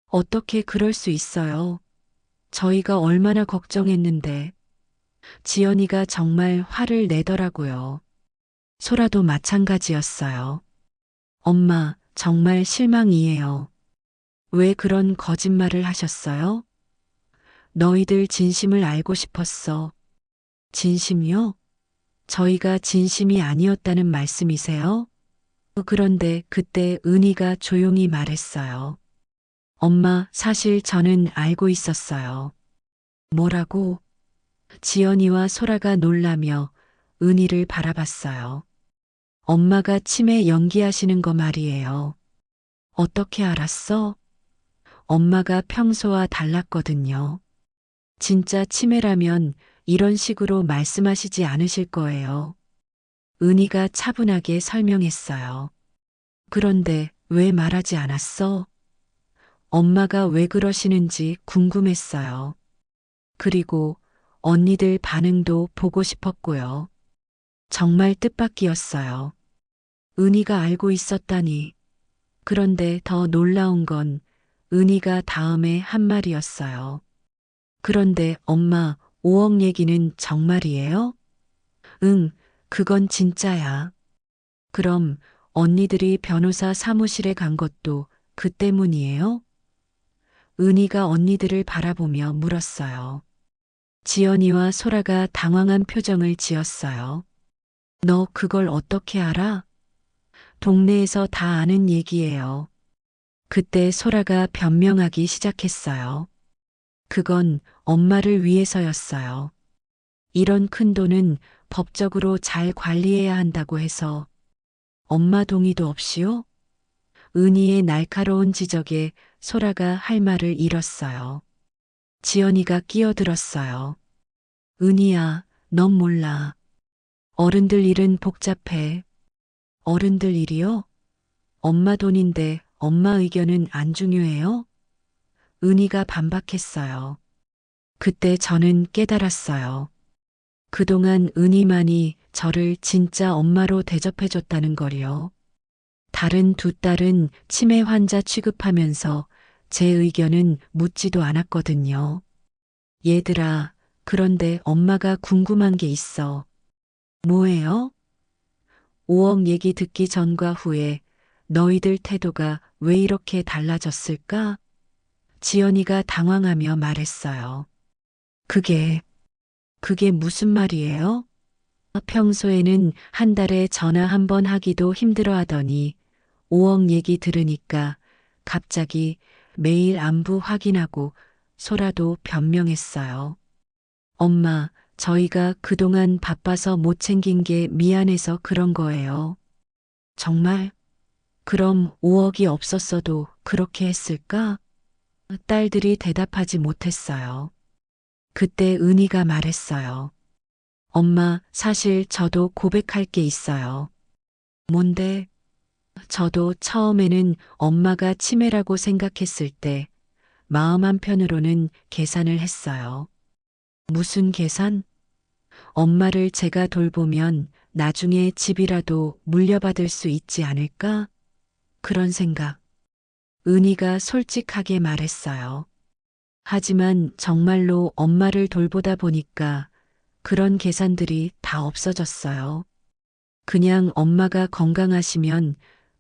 어떻게 그럴 수 있어요? 저희가 얼마나 걱정했는데. 지연이가 정말 화를 내더라고요. 소라도 마찬가지였어요. 엄마, 정말 실망이에요. 왜 그런 거짓말을 하셨어요? 너희들 진심을 알고 싶었어. 진심이요? 저희가 진심이 아니었다는 말씀이세요? 그런데 그때 은희가 조용히 말했어요. 엄마, 사실 저는 알고 있었어요. 뭐라고? 지연이와 소라가 놀라며 은희를 바라봤어요. 엄마가 치매 연기하시는 거 말이에요. 어떻게 알았어? 엄마가 평소와 달랐거든요. 진짜 치매라면 이런 식으로 말씀하시지 않으실 거예요. 은희가 차분하게 설명했어요. 그런데 왜 말하지 않았어? 엄마가 왜 그러시는지 궁금했어요. 그리고 언니들 반응도 보고 싶었고요. 정말 뜻밖이었어요. 은희가 알고 있었다니. 그런데 더 놀라운 건 은희가 다음에 한 말이었어요. 그런데 엄마, 5억 얘기는 정말이에요? 응, 그건 진짜야. 그럼 언니들이 변호사 사무실에 간 것도 그 때문이에요? 은희가 언니들을 바라보며 물었어요. 지연이와 소라가 당황한 표정을 지었어요. 너 그걸 어떻게 알아? 동네에서 다 아는 얘기예요. 그때 소라가 변명하기 시작했어요. 그건 엄마를 위해서였어요. 이런 큰 돈은 법적으로 잘 관리해야 한다고 해서 엄마 동의도 없이요? 은희의 날카로운 지적에 소라가 할 말을 잃었어요. 지연이가 끼어들었어요. 은희야, 넌 몰라. 어른들 일은 복잡해. 어른들 일이요? 엄마 돈인데 엄마 의견은 안 중요해요? 은희가 반박했어요. 그때 저는 깨달았어요. 그동안 은희만이 저를 진짜 엄마로 대접해줬다는 걸요. 다른 두 딸은 치매 환자 취급하면서 제 의견은 묻지도 않았거든요. 얘들아, 그런데 엄마가 궁금한 게 있어. 뭐예요? 5억 얘기 듣기 전과 후에 너희들 태도가 왜 이렇게 달라졌을까? 지연이가 당황하며 말했어요. 그게, 그게 무슨 말이에요? 평소에는 한 달에 전화 한 번 하기도 힘들어 하더니 5억 얘기 들으니까 갑자기 매일 안부 확인하고 소라도 변명했어요. 엄마, 저희가 그동안 바빠서 못 챙긴 게 미안해서 그런 거예요. 정말? 그럼 5억이 없었어도 그렇게 했을까? 딸들이 대답하지 못했어요. 그때 은희가 말했어요. 엄마, 사실 저도 고백할 게 있어요. 뭔데? 저도 처음에는 엄마가 치매라고 생각했을 때 마음 한편으로는 계산을 했어요. 무슨 계산? 엄마를 제가 돌보면 나중에 집이라도 물려받을 수 있지 않을까? 그런 생각. 은희가 솔직하게 말했어요. 하지만 정말로 엄마를 돌보다 보니까 그런 계산들이 다 없어졌어요. 그냥 엄마가 건강하시면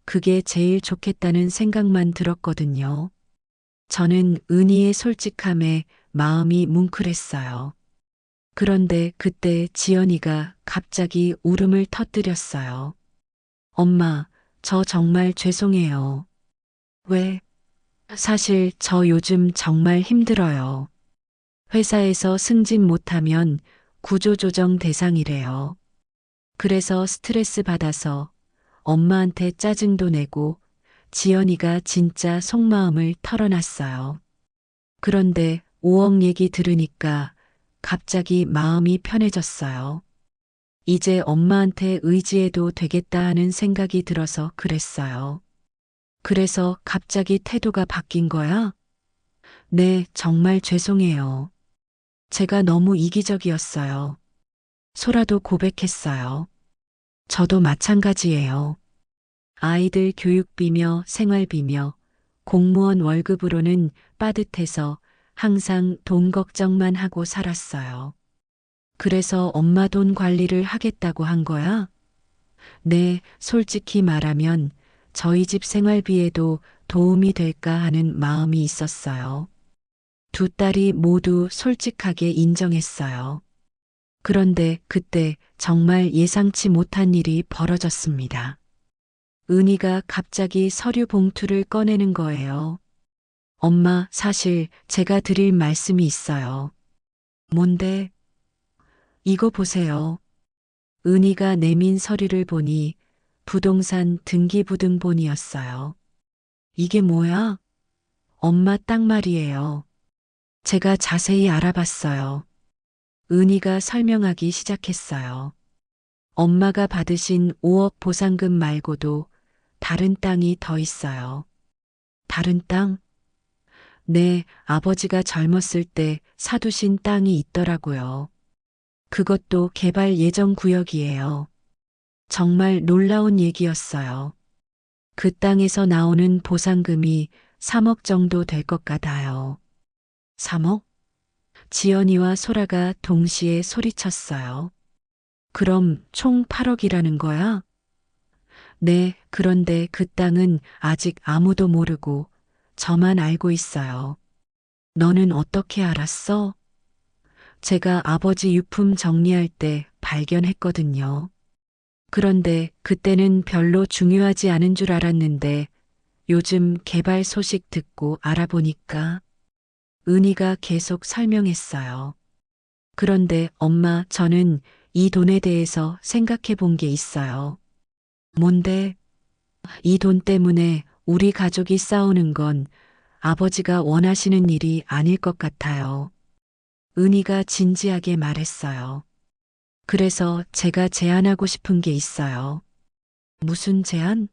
그게 제일 좋겠다는 생각만 들었거든요. 저는 은희의 솔직함에 마음이 뭉클했어요. 그런데 그때 지연이가 갑자기 울음을 터뜨렸어요. 엄마, 저 정말 죄송해요. 왜? 사실 저 요즘 정말 힘들어요. 회사에서 승진 못하면 구조조정 대상이래요. 그래서 스트레스 받아서 엄마한테 짜증도 내고 지연이가 진짜 속마음을 털어놨어요. 그런데 5억 얘기 들으니까 갑자기 마음이 편해졌어요. 이제 엄마한테 의지해도 되겠다 하는 생각이 들어서 그랬어요. 그래서 갑자기 태도가 바뀐 거야? 네, 정말 죄송해요. 제가 너무 이기적이었어요. 소라도 고백했어요. 저도 마찬가지예요. 아이들 교육비며 생활비며 공무원 월급으로는 빠듯해서 항상 돈 걱정만 하고 살았어요. 그래서 엄마 돈 관리를 하겠다고 한 거야? 네, 솔직히 말하면 저희 집 생활비에도 도움이 될까 하는 마음이 있었어요. 두 딸이 모두 솔직하게 인정했어요. 그런데 그때 정말 예상치 못한 일이 벌어졌습니다. 은희가 갑자기 서류 봉투를 꺼내는 거예요. 엄마, 사실 제가 드릴 말씀이 있어요. 뭔데? 이거 보세요. 은희가 내민 서류를 보니 부동산 등기부등본이었어요. 이게 뭐야? 엄마 딱 말이에요. 제가 자세히 알아봤어요. 은희가 설명하기 시작했어요. 엄마가 받으신 5억 보상금 말고도 다른 땅이 더 있어요. 다른 땅? 네, 아버지가 젊었을 때 사두신 땅이 있더라고요. 그것도 개발 예정 구역이에요. 정말 놀라운 얘기였어요. 그 땅에서 나오는 보상금이 3억 정도 될 것 같아요. 3억? 지연이와 소라가 동시에 소리쳤어요. 그럼 총 8억이라는 거야? 네, 그런데 그 땅은 아직 아무도 모르고 저만 알고 있어요. 너는 어떻게 알았어? 제가 아버지 유품 정리할 때 발견했거든요. 그런데 그때는 별로 중요하지 않은 줄 알았는데 요즘 개발 소식 듣고 알아보니까 은희가 계속 설명했어요. 그런데 엄마, 저는 이 돈에 대해서 생각해 본 게 있어요. 뭔데? 이 돈 때문에 우리 가족이 싸우는 건 아버지가 원하시는 일이 아닐 것 같아요. 은희가 진지하게 말했어요. 그래서 제가 제안하고 싶은 게 있어요. 무슨 제안?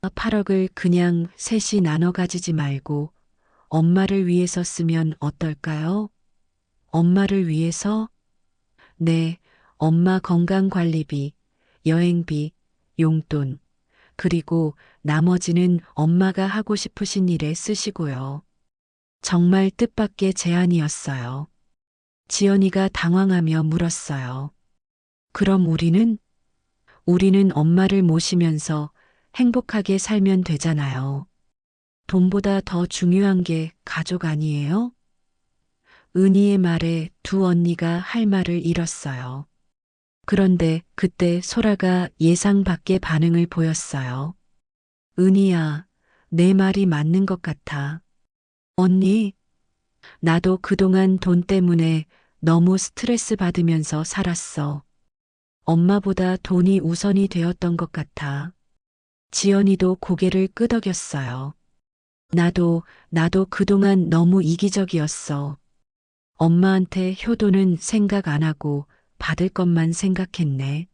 8억을 그냥 셋이 나눠 가지지 말고 엄마를 위해서 쓰면 어떨까요? 엄마를 위해서? 네, 엄마 건강관리비, 여행비, 용돈, 그리고 나머지는 엄마가 하고 싶으신 일에 쓰시고요. 정말 뜻밖의 제안이었어요. 지연이가 당황하며 물었어요. 그럼 우리는 엄마를 모시면서 행복하게 살면 되잖아요. 돈보다 더 중요한 게 가족 아니에요? 은희의 말에 두 언니가 할 말을 잃었어요. 그런데 그때 소라가 예상 밖의 반응을 보였어요. 은희야, 내 말이 맞는 것 같아. 언니, 나도 그동안 돈 때문에 너무 스트레스 받으면서 살았어. 엄마보다 돈이 우선이 되었던 것 같아. 지연이도 고개를 끄덕였어요. 나도 그동안 너무 이기적이었어. 엄마한테 효도는 생각 안 하고 받을 것만 생각했네.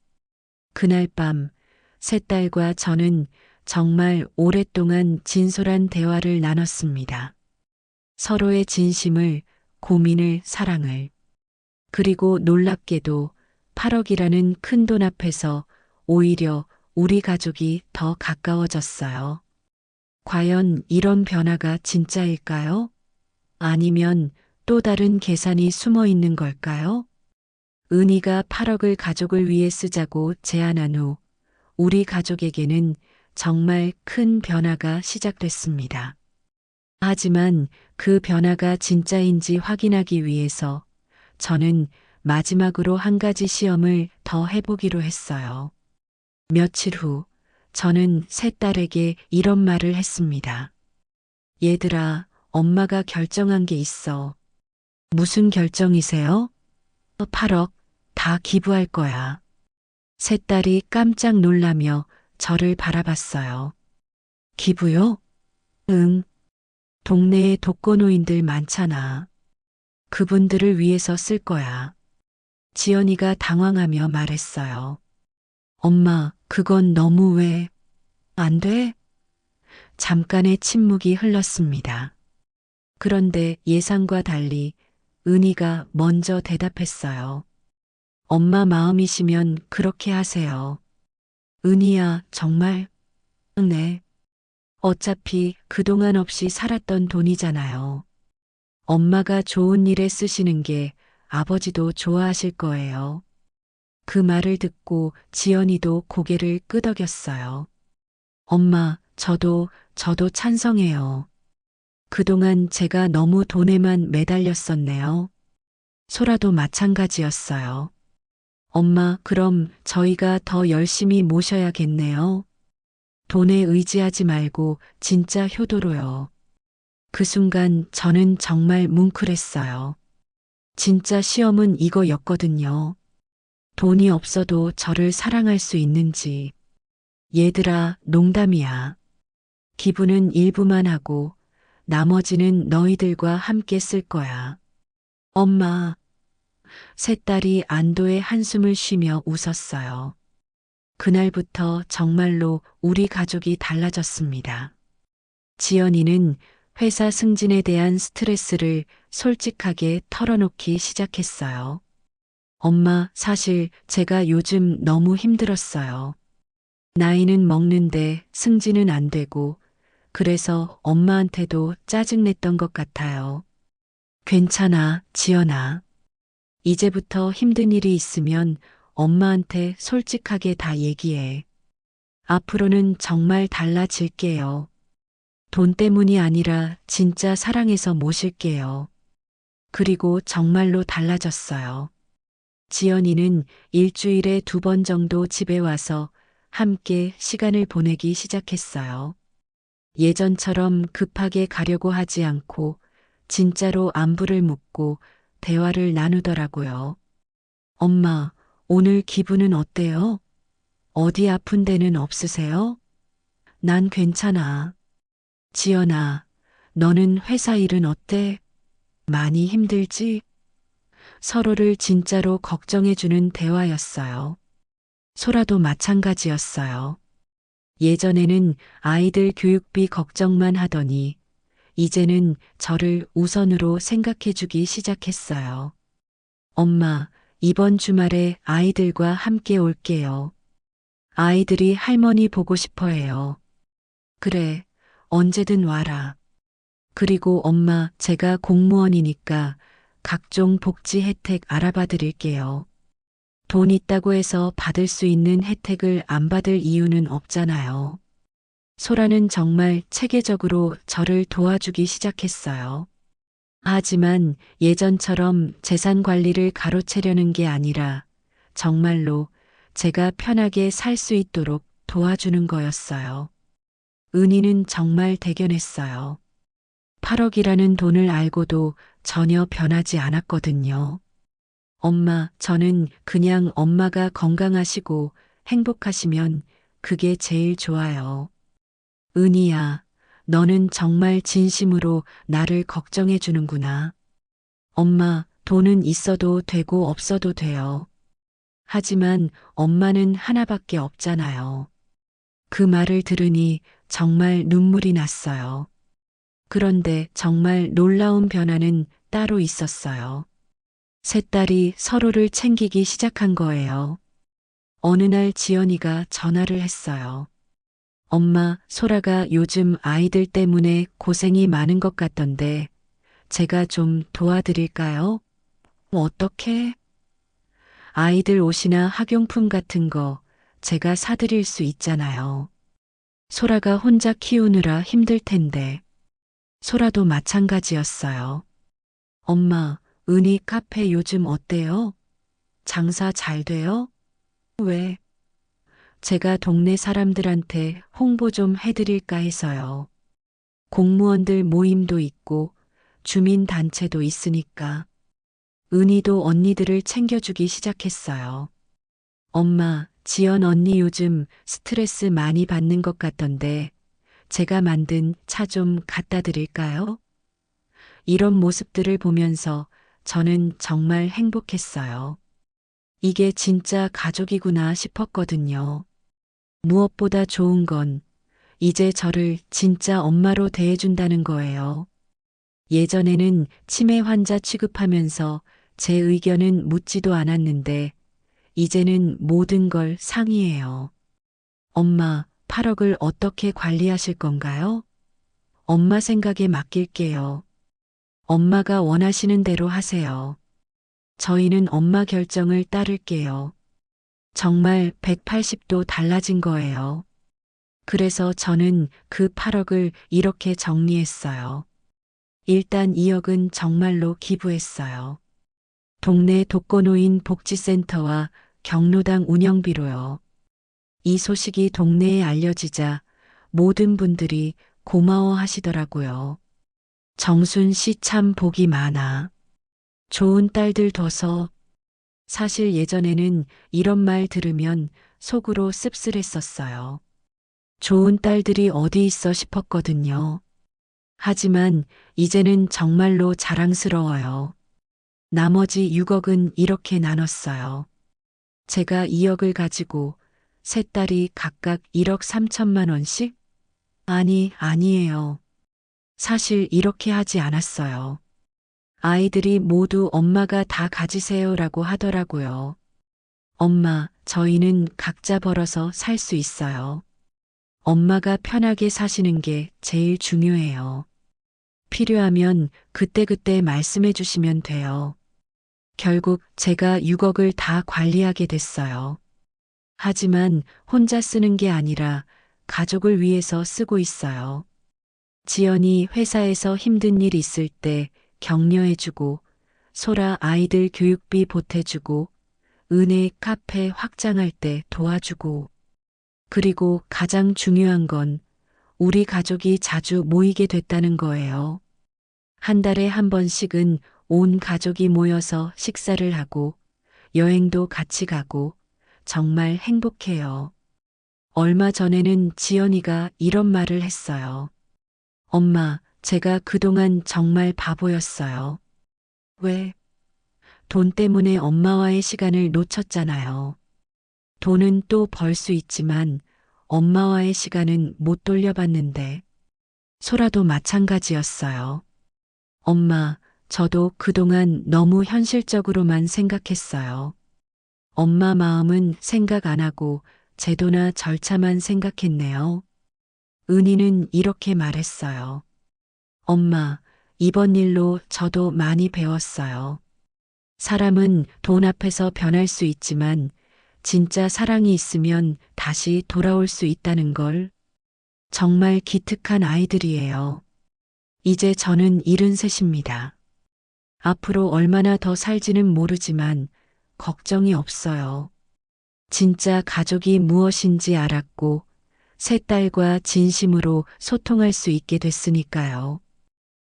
그날 밤, 세 딸과 저는 정말 오랫동안 진솔한 대화를 나눴습니다. 서로의 진심을, 고민을, 사랑을. 그리고 놀랍게도 8억이라는 큰 돈 앞에서 오히려 우리 가족이 더 가까워졌어요. 과연 이런 변화가 진짜일까요? 아니면 또 다른 계산이 숨어 있는 걸까요? 은희가 8억을 가족을 위해 쓰자고 제안한 후 우리 가족에게는 정말 큰 변화가 시작됐습니다. 하지만 그 변화가 진짜인지 확인하기 위해서 저는 마지막으로 한 가지 시험을 더 해보기로 했어요. 며칠 후 저는 세 딸에게 이런 말을 했습니다. 얘들아, 엄마가 결정한 게 있어. 무슨 결정이세요? 8억 다 기부할 거야. 세 딸이 깜짝 놀라며 저를 바라봤어요. 기부요? 응. 동네에 독거노인들 많잖아. 그분들을 위해서 쓸 거야. 지연이가 당황하며 말했어요. 엄마, 그건 너무 왜? 안 돼? 잠깐의 침묵이 흘렀습니다. 그런데 예상과 달리 은희가 먼저 대답했어요. 엄마 마음이시면 그렇게 하세요. 은희야, 정말? 네. 어차피 그동안 없이 살았던 돈이잖아요. 엄마가 좋은 일에 쓰시는 게 아버지도 좋아하실 거예요. 그 말을 듣고 지연이도 고개를 끄덕였어요. 엄마, 저도 찬성해요. 그동안 제가 너무 돈에만 매달렸었네요. 소라도 마찬가지였어요. 엄마, 그럼 저희가 더 열심히 모셔야겠네요. 돈에 의지하지 말고 진짜 효도로요. 그 순간 저는 정말 뭉클했어요. 진짜 시험은 이거였거든요. 돈이 없어도 저를 사랑할 수 있는지. 얘들아, 농담이야. 기부는 일부만 하고 나머지는 너희들과 함께 쓸 거야. 엄마, 셋 딸이 안도의 한숨을 쉬며 웃었어요. 그날부터 정말로 우리 가족이 달라졌습니다. 지연이는 회사 승진에 대한 스트레스를 솔직하게 털어놓기 시작했어요. 엄마, 사실 제가 요즘 너무 힘들었어요. 나이는 먹는데 승진은 안 되고, 그래서 엄마한테도 짜증냈던 것 같아요. 괜찮아, 지연아. 이제부터 힘든 일이 있으면 엄마한테 솔직하게 다 얘기해. 앞으로는 정말 달라질게요. 돈 때문이 아니라 진짜 사랑해서 모실게요. 그리고 정말로 달라졌어요. 지연이는 일주일에 2번 정도 집에 와서 함께 시간을 보내기 시작했어요. 예전처럼 급하게 가려고 하지 않고 진짜로 안부를 묻고 대화를 나누더라고요. 엄마, 오늘 기분은 어때요? 어디 아픈 데는 없으세요? 난 괜찮아. 지연아, 너는 회사 일은 어때? 많이 힘들지? 서로를 진짜로 걱정해주는 대화였어요. 소라도 마찬가지였어요. 예전에는 아이들 교육비 걱정만 하더니 이제는 저를 우선으로 생각해주기 시작했어요. 엄마, 이번 주말에 아이들과 함께 올게요. 아이들이 할머니 보고 싶어 해요. 그래, 언제든 와라. 그리고 엄마, 제가 공무원이니까 각종 복지 혜택 알아봐 드릴게요. 돈 있다고 해서 받을 수 있는 혜택을 안 받을 이유는 없잖아요. 소라는 정말 체계적으로 저를 도와주기 시작했어요. 하지만 예전처럼 재산 관리를 가로채려는 게 아니라 정말로 제가 편하게 살 수 있도록 도와주는 거였어요. 은희는 정말 대견했어요. 8억이라는 돈을 알고도 전혀 변하지 않았거든요. 엄마, 저는 그냥 엄마가 건강하시고 행복하시면 그게 제일 좋아요. 은희야, 너는 정말 진심으로 나를 걱정해 주는구나. 엄마, 돈은 있어도 되고 없어도 돼요. 하지만 엄마는 하나밖에 없잖아요. 그 말을 들으니 정말 눈물이 났어요. 그런데 정말 놀라운 변화는 따로 있었어요. 셋 딸이 서로를 챙기기 시작한 거예요. 어느 날 지연이가 전화를 했어요. 엄마, 소라가 요즘 아이들 때문에 고생이 많은 것 같던데 제가 좀 도와드릴까요? 어떻게? 아이들 옷이나 학용품 같은 거 제가 사드릴 수 있잖아요. 소라가 혼자 키우느라 힘들 텐데. 소라도 마찬가지였어요. 엄마, 은희 카페 요즘 어때요? 장사 잘 돼요? 왜? 제가 동네 사람들한테 홍보 좀 해드릴까 해서요. 공무원들 모임도 있고 주민단체도 있으니까. 은희도 언니들을 챙겨주기 시작했어요. 엄마, 지연 언니 요즘 스트레스 많이 받는 것 같던데 제가 만든 차 좀 갖다 드릴까요? 이런 모습들을 보면서 저는 정말 행복했어요. 이게 진짜 가족이구나 싶었거든요. 무엇보다 좋은 건 이제 저를 진짜 엄마로 대해준다는 거예요. 예전에는 치매 환자 취급하면서 제 의견은 묻지도 않았는데 이제는 모든 걸 상의해요. 엄마, 8억을 어떻게 관리하실 건가요? 엄마 생각에 맡길게요. 엄마가 원하시는 대로 하세요. 저희는 엄마 결정을 따를게요. 정말 180도 달라진 거예요. 그래서 저는 그 8억을 이렇게 정리했어요. 일단 2억은 정말로 기부했어요. 동네 독거노인 복지센터와 경로당 운영비로요. 이 소식이 동네에 알려지자 모든 분들이 고마워 하시더라고요. 정순 씨 참 복이 많아. 좋은 딸들 둬서. 사실 예전에는 이런 말 들으면 속으로 씁쓸했었어요. 좋은 딸들이 어디 있어 싶었거든요. 하지만 이제는 정말로 자랑스러워요. 나머지 6억은 이렇게 나눴어요. 제가 2억을 가지고 세 딸이 각각 1억 3천만 원씩? 아니에요. 사실 이렇게 하지 않았어요. 아이들이 모두 엄마가 다 가지세요라고 하더라고요. 엄마, 저희는 각자 벌어서 살 수 있어요. 엄마가 편하게 사시는 게 제일 중요해요. 필요하면 그때그때 말씀해 주시면 돼요. 결국 제가 6억을 다 관리하게 됐어요. 하지만 혼자 쓰는 게 아니라 가족을 위해서 쓰고 있어요. 지연이 회사에서 힘든 일 있을 때 격려해주고, 소라 아이들 교육비 보태주고, 은혜 카페 확장할 때 도와주고, 그리고 가장 중요한 건 우리 가족이 자주 모이게 됐다는 거예요. 한 달에 한 번씩은 온 가족이 모여서 식사를 하고, 여행도 같이 가고, 정말 행복해요. 얼마 전에는 지연이가 이런 말을 했어요. 엄마, 제가 그동안 정말 바보였어요. 왜? 돈 때문에 엄마와의 시간을 놓쳤잖아요. 돈은 또 벌 수 있지만 엄마와의 시간은 못 돌려받는데. 소라도 마찬가지였어요. 엄마, 저도 그동안 너무 현실적으로만 생각했어요. 엄마 마음은 생각 안 하고 제도나 절차만 생각했네요. 은희는 이렇게 말했어요. 엄마, 이번 일로 저도 많이 배웠어요. 사람은 돈 앞에서 변할 수 있지만 진짜 사랑이 있으면 다시 돌아올 수 있다는 걸. 정말 기특한 아이들이에요. 이제 저는 73입니다. 앞으로 얼마나 더 살지는 모르지만 걱정이 없어요. 진짜 가족이 무엇인지 알았고 새 딸과 진심으로 소통할 수 있게 됐으니까요.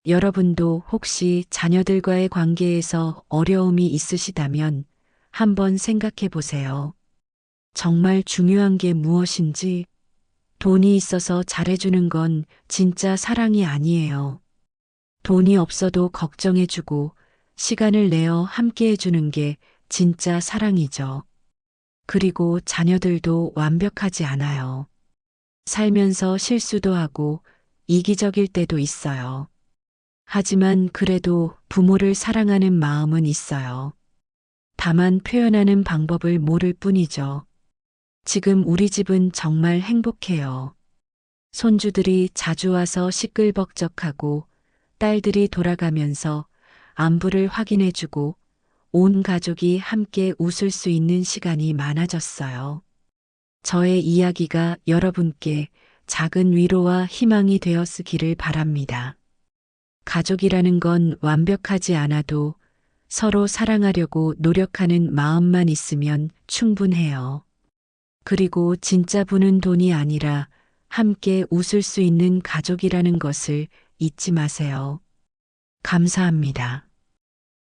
여러분도 혹시 자녀들과의 관계에서 어려움이 있으시다면 한번 생각해 보세요. 정말 중요한 게 무엇인지. 돈이 있어서 잘해주는 건 진짜 사랑이 아니에요. 돈이 없어도 걱정해주고 시간을 내어 함께 해주는 게 진짜 사랑이죠. 그리고 자녀들도 완벽하지 않아요. 살면서 실수도 하고 이기적일 때도 있어요. 하지만 그래도 부모를 사랑하는 마음은 있어요. 다만 표현하는 방법을 모를 뿐이죠. 지금 우리 집은 정말 행복해요. 손주들이 자주 와서 시끌벅적하고 딸들이 돌아가면서 안부를 확인해주고 온 가족이 함께 웃을 수 있는 시간이 많아졌어요. 저의 이야기가 여러분께 작은 위로와 희망이 되었기를 바랍니다. 가족이라는 건 완벽하지 않아도 서로 사랑하려고 노력하는 마음만 있으면 충분해요. 그리고 진짜 부는 돈이 아니라 함께 웃을 수 있는 가족이라는 것을 잊지 마세요. 감사합니다.